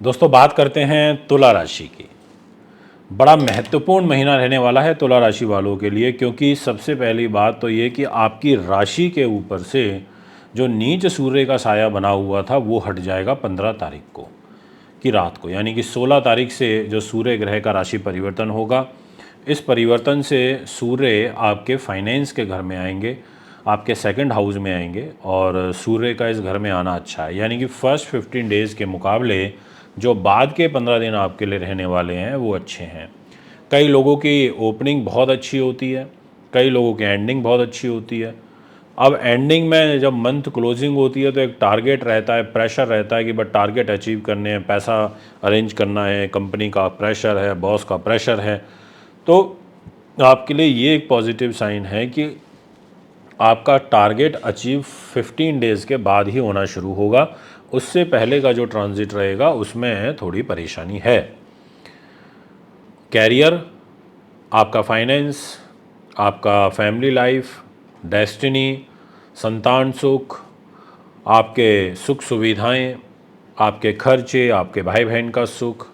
दोस्तों बात करते हैं तुला राशि की। बड़ा महत्वपूर्ण महीना रहने वाला है तुला राशि वालों के लिए, क्योंकि सबसे पहली बात तो ये कि आपकी राशि के ऊपर से जो नीच सूर्य का साया बना हुआ था वो हट जाएगा 15 तारीख को की रात को, यानी कि 16 तारीख से जो सूर्य ग्रह का राशि परिवर्तन होगा। इस परिवर्तन से सूर्य आपके फाइनेंस के घर में आएंगे, आपके सेकंड हाउस में आएंगे, और सूर्य का इस घर में आना अच्छा है। यानी कि फर्स्ट 15 डेज़ के मुकाबले जो बाद के 15 दिन आपके लिए रहने वाले हैं वो अच्छे हैं। कई लोगों की ओपनिंग बहुत अच्छी होती है, कई लोगों की एंडिंग बहुत अच्छी होती है। अब एंडिंग में जब मंथ क्लोजिंग होती है तो एक टारगेट रहता है, प्रेशर रहता है कि बस टारगेट अचीव करने हैं, पैसा अरेंज करना है, कंपनी का प्रेशर है, बॉस का प्रेशर है। तो आपके लिए ये एक पॉजिटिव साइन है कि आपका टारगेट अचीव 15 डेज़ के बाद ही होना शुरू होगा। उससे पहले का जो ट्रांजिट रहेगा उसमें थोड़ी परेशानी है। कैरियर, आपका फाइनेंस, आपका फैमिली लाइफ, डेस्टिनी, संतान सुख, आपके सुख सुविधाएं, आपके खर्चे, आपके भाई बहन का सुख,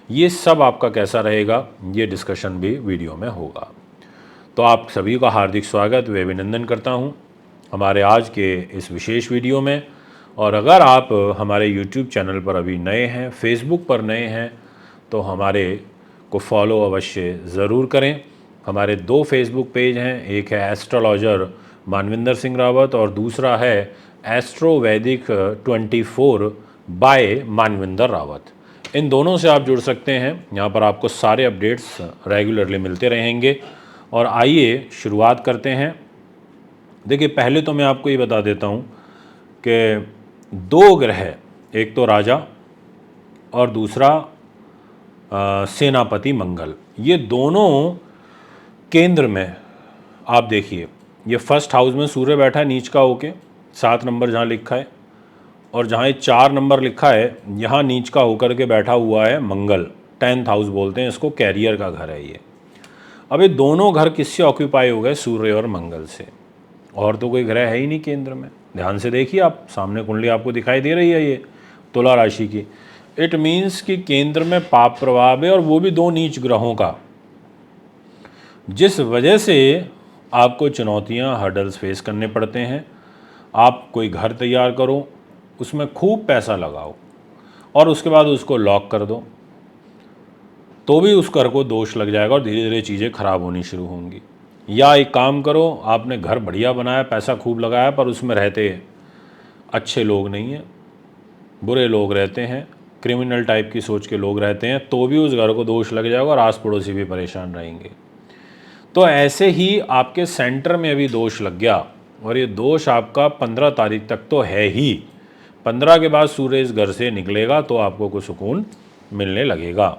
ये सब आपका कैसा रहेगा ये डिस्कशन भी वीडियो में होगा। तो आप सभी का हार्दिक स्वागत व अभिनंदन करता हूं हमारे आज के इस विशेष वीडियो में। और अगर आप हमारे YouTube चैनल पर अभी नए हैं, फेसबुक पर नए हैं, तो हमारे को फॉलो अवश्य ज़रूर करें। हमारे 2 फेसबुक पेज हैं, एक है एस्ट्रोलॉजर मानविंदर सिंह रावत और दूसरा है एस्ट्रो वैदिक 24 बाय मानविंदर रावत। इन दोनों से आप जुड़ सकते हैं, यहाँ पर आपको सारे अपडेट्स रेगुलरली मिलते रहेंगे। और आइए शुरुआत करते हैं। देखिए, पहले तो मैं आपको ये बता देता हूँ कि 2 ग्रह, एक तो राजा और दूसरा सेनापति मंगल, ये दोनों केंद्र में, आप देखिए ये फर्स्ट हाउस में सूर्य बैठा है नीच का होके, 7 नंबर जहाँ लिखा है, और जहाँ ये 4 नंबर लिखा है यहाँ नीच का होकर के बैठा हुआ है मंगल। 10th हाउस बोलते हैं इसको, कैरियर का घर है ये। अब ये दोनों घर किससे ऑक्यूपाई हो गए? सूर्य और मंगल से। और तो कोई ग्रह है ही नहीं केंद्र में। ध्यान से देखिए, आप सामने कुंडली आपको दिखाई दे रही है ये तुला राशि की। इट मीन्स कि केंद्र में पाप प्रभाव है, और वो भी 2 नीच ग्रहों का, जिस वजह से आपको चुनौतियां, हर्डल्स फेस करने पड़ते हैं। आप कोई घर तैयार करो, उसमें खूब पैसा लगाओ और उसके बाद उसको लॉक कर दो, तो भी उस घर को दोष लग जाएगा और धीरे धीरे चीज़ें खराब होनी शुरू होंगी। या एक काम करो, आपने घर बढ़िया बनाया, पैसा खूब लगाया, पर उसमें रहते अच्छे लोग नहीं हैं, बुरे लोग रहते हैं, क्रिमिनल टाइप की सोच के लोग रहते हैं, तो भी उस घर को दोष लग जाएगा और आस पड़ोसी भी परेशान रहेंगे। तो ऐसे ही आपके सेंटर में अभी दोष लग गया, और ये दोष आपका 15 तारीख तक तो है ही। 15 के बाद सूर्य इस घर से निकलेगा तो आपको कुछ सुकून मिलने लगेगा।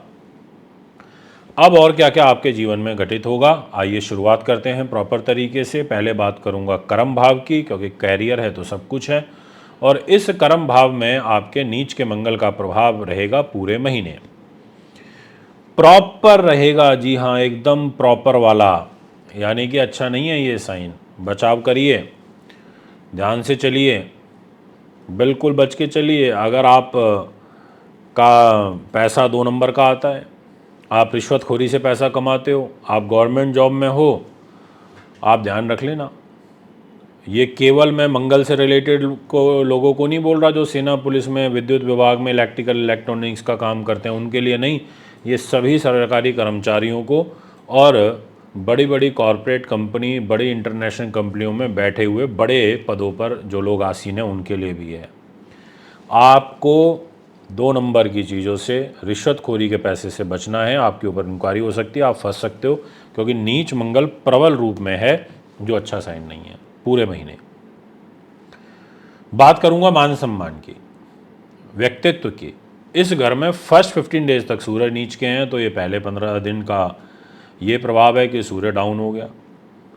अब और क्या क्या आपके जीवन में घटित होगा, आइए शुरुआत करते हैं प्रॉपर तरीके से। पहले बात करूंगा कर्म भाव की, क्योंकि कैरियर है तो सब कुछ है। और इस कर्म भाव में आपके नीच के मंगल का प्रभाव रहेगा पूरे महीने, प्रॉपर रहेगा। जी हाँ, एकदम प्रॉपर वाला, यानी कि अच्छा नहीं है ये साइन। बचाव करिए, ध्यान से चलिए, बिल्कुल बच के चलिए। अगर आप का पैसा 2 नंबर का आता है, आप रिश्वतखोरी से पैसा कमाते हो, आप गवर्नमेंट जॉब में हो, आप ध्यान रख लेना। ये केवल मैं मंगल से रिलेटेड को लोगों को नहीं बोल रहा, जो सेना, पुलिस में, विद्युत विभाग में इलेक्ट्रिकल इलेक्ट्रॉनिक्स का काम करते हैं उनके लिए नहीं, ये सभी सरकारी कर्मचारियों को और बड़ी बड़ी कॉरपोरेट कंपनी, बड़ी इंटरनेशनल कंपनियों में बैठे हुए बड़े पदों पर जो लोग आसीन हैं उनके लिए भी है। आपको 2 नंबर की चीज़ों से, रिश्वतखोरी के पैसे से बचना है। आपके ऊपर इंक्वायरी हो सकती है, आप फंस सकते हो, क्योंकि नीच मंगल प्रबल रूप में है, जो अच्छा साइन नहीं है पूरे महीने। बात करूंगा मान सम्मान की, व्यक्तित्व की। इस घर में फर्स्ट 15 डेज तक सूर्य नीच के हैं, तो ये पहले 15 दिन का ये प्रभाव है कि सूर्य डाउन हो गया,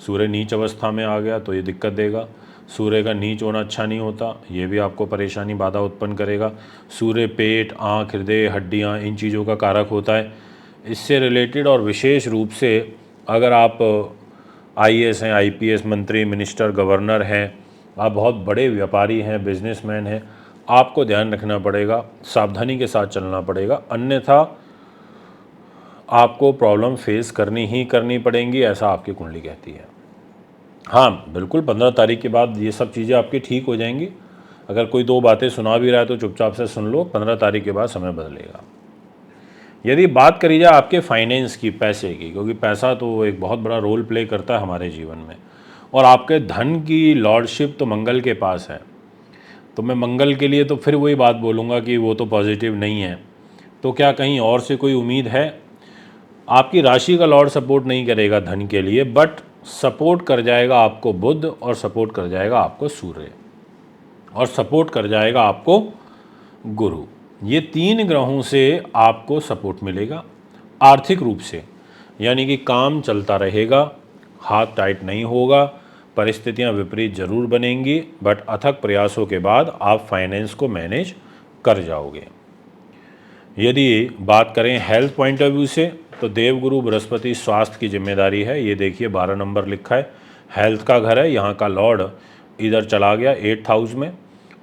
सूर्य नीच अवस्था में आ गया, तो ये दिक्कत देगा। सूर्य का नीच होना अच्छा नहीं होता, ये भी आपको परेशानी, बाधा उत्पन्न करेगा। सूर्य पेट, आँख, हृदय, हड्डियाँ, इन चीज़ों का कारक होता है। इससे रिलेटेड, और विशेष रूप से अगर आप आईएएस हैं, आईपीएस, मंत्री, मिनिस्टर, गवर्नर हैं, आप बहुत बड़े व्यापारी हैं, बिजनेसमैन हैं, आपको ध्यान रखना पड़ेगा, सावधानी के साथ चलना पड़ेगा, अन्यथा आपको प्रॉब्लम फेस करनी ही करनी पड़ेंगी, ऐसा आपकी कुंडली कहती है। हाँ बिल्कुल, 15 तारीख के बाद ये सब चीज़ें आपकी ठीक हो जाएंगी। अगर कोई 2 बातें सुना भी रहा है तो चुपचाप से सुन लो, 15 तारीख के बाद समय बदलेगा। यदि बात करी जाए आपके फाइनेंस की, पैसे की, क्योंकि पैसा तो एक बहुत बड़ा रोल प्ले करता है हमारे जीवन में, और आपके धन की लॉर्डशिप तो मंगल के पास है, तो मैं मंगल के लिए तो फिर वही बात बोलूँगा कि वो तो पॉजिटिव नहीं है। तो क्या कहीं और से कोई उम्मीद है? आपकी राशि का लॉर्ड सपोर्ट नहीं करेगा धन के लिए, बट सपोर्ट कर जाएगा आपको बुध, और सपोर्ट कर जाएगा आपको सूर्य, और सपोर्ट कर जाएगा आपको गुरु। ये 3 ग्रहों से आपको सपोर्ट मिलेगा आर्थिक रूप से, यानी कि काम चलता रहेगा, हाथ टाइट नहीं होगा, परिस्थितियां विपरीत जरूर बनेंगी, बट अथक प्रयासों के बाद आप फाइनेंस को मैनेज कर जाओगे। यदि बात करें हेल्थ पॉइंट ऑफ व्यू से, तो देवगुरु बृहस्पति स्वास्थ्य की जिम्मेदारी है। ये देखिए 12 नंबर लिखा है, हेल्थ का घर है, यहाँ का लॉर्ड इधर चला गया 8th हाउस में,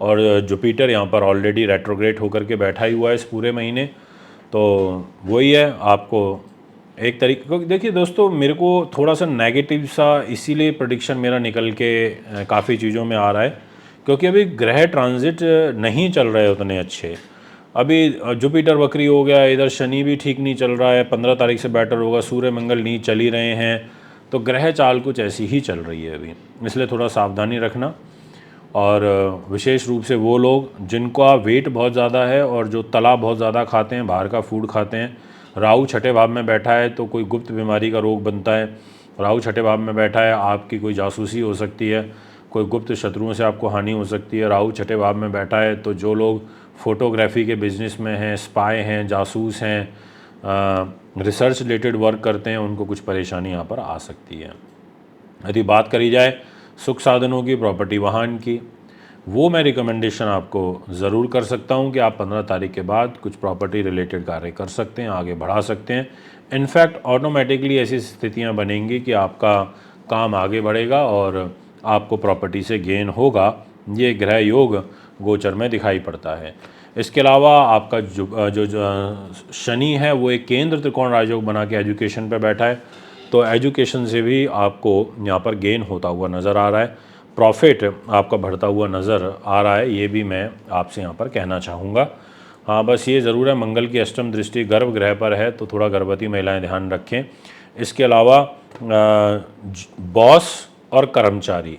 और जुपिटर यहाँ पर ऑलरेडी रेट्रोग्रेड होकर के बैठा ही हुआ है इस पूरे महीने। तो वही है, आपको एक तरीके को देखिए दोस्तों, मेरे को थोड़ा सा नेगेटिव सा इसीलिए प्रेडिक्शन मेरा निकल के काफ़ी चीज़ों में आ रहा है, क्योंकि अभी ग्रह ट्रांजिट नहीं चल रहे उतने अच्छे। अभी जुपिटर वक्री हो गया, इधर शनि भी ठीक नहीं चल रहा है, 15 तारीख से बेटर होगा, सूर्य मंगल नीच चल ही रहे हैं, तो ग्रह चाल कुछ ऐसी ही चल रही है अभी, इसलिए थोड़ा सावधानी रखना। और विशेष रूप से वो लोग जिनका वेट बहुत ज़्यादा है और जो तला बहुत ज़्यादा खाते हैं, बाहर का फूड खाते हैं, राहु छठे भाव में बैठा है तो कोई गुप्त बीमारी का रोग बनता है। राहु छठे भाव में बैठा है, आपकी कोई जासूसी हो सकती है, कोई गुप्त शत्रुओं से आपको हानि हो सकती है। राहु छठे भाव में बैठा है तो जो लोग फोटोग्राफी के बिजनेस में हैं, स्पाई हैं, जासूस हैं, रिसर्च रिलेटेड वर्क करते हैं, उनको कुछ परेशानी यहाँ पर आ सकती है। यदि बात करी जाए सुख साधनों की, प्रॉपर्टी वाहन की, वो मैं रिकमेंडेशन आपको ज़रूर कर सकता हूँ कि आप 15 तारीख के बाद कुछ प्रॉपर्टी रिलेटेड कार्य कर सकते हैं, आगे बढ़ा सकते हैं। इनफैक्ट ऑटोमेटिकली ऐसी स्थितियाँ बनेंगी कि आपका काम आगे बढ़ेगा और आपको प्रॉपर्टी से गेन होगा। ये ग्रह योग गोचर में दिखाई पड़ता है। इसके अलावा आपका जो शनि है वो एक केंद्र त्रिकोण राजयोग बना के एजुकेशन पे बैठा है, तो एजुकेशन से भी आपको यहाँ पर गेन होता हुआ नज़र आ रहा है, प्रॉफिट आपका बढ़ता हुआ नज़र आ रहा है, ये भी मैं आपसे यहाँ पर कहना चाहूँगा। हाँ बस ये ज़रूर है, मंगल की अष्टम दृष्टि गर्भ ग्रह पर है, तो थोड़ा गर्भवती महिलाएं ध्यान रखें। इसके अलावा बॉस और कर्मचारी,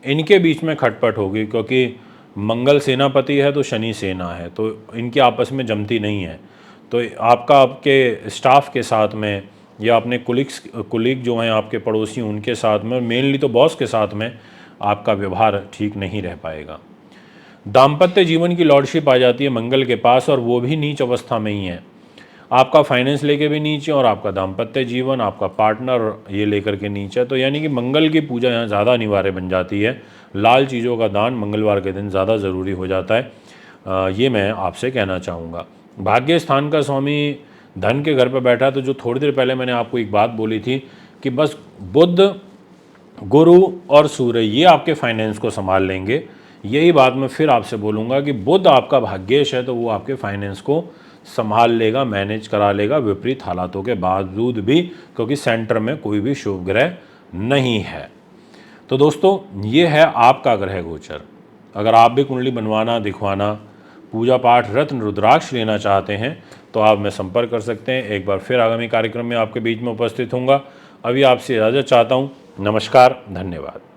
इनके बीच में खटपट होगी, क्योंकि मंगल सेनापति है तो शनि सेना है, तो इनकी आपस में जमती नहीं है। तो आपका आपके स्टाफ के साथ में या अपने कुलीग जो हैं आपके पड़ोसी, उनके साथ में, मेनली तो बॉस के साथ में आपका व्यवहार ठीक नहीं रह पाएगा। दाम्पत्य जीवन की लॉर्डशिप आ जाती है मंगल के पास, और वो भी नीच अवस्था में ही है। आपका फाइनेंस लेके भी नीचे और आपका दाम्पत्य जीवन, आपका पार्टनर ये लेकर के नीचे है, तो यानी कि मंगल की पूजा यहाँ ज़्यादा अनिवार्य बन जाती है। लाल चीज़ों का दान मंगलवार के दिन ज़्यादा ज़रूरी हो जाता है, ये मैं आपसे कहना चाहूँगा। भाग्य स्थान का स्वामी धन के घर पर बैठा, तो जो थोड़ी देर पहले मैंने आपको एक बात बोली थी कि बस बुध, गुरु और सूर्य ये आपके फाइनेंस को संभाल लेंगे, यही बात मैं फिर आपसे बोलूँगा कि बुध आपका भाग्येश है, तो वो आपके फाइनेंस को संभाल लेगा, मैनेज करा लेगा विपरीत हालातों के बावजूद भी, क्योंकि सेंटर में कोई भी शुभ ग्रह नहीं है। तो दोस्तों ये है आपका ग्रह गोचर। अगर आप भी कुंडली बनवाना, दिखवाना, पूजा पाठ, रत्न, रुद्राक्ष लेना चाहते हैं तो आप मैं संपर्क कर सकते हैं। एक बार फिर आगामी कार्यक्रम में आपके बीच में उपस्थित होऊंगा। अभी आपसे इजाज़त चाहता हूँ। नमस्कार, धन्यवाद।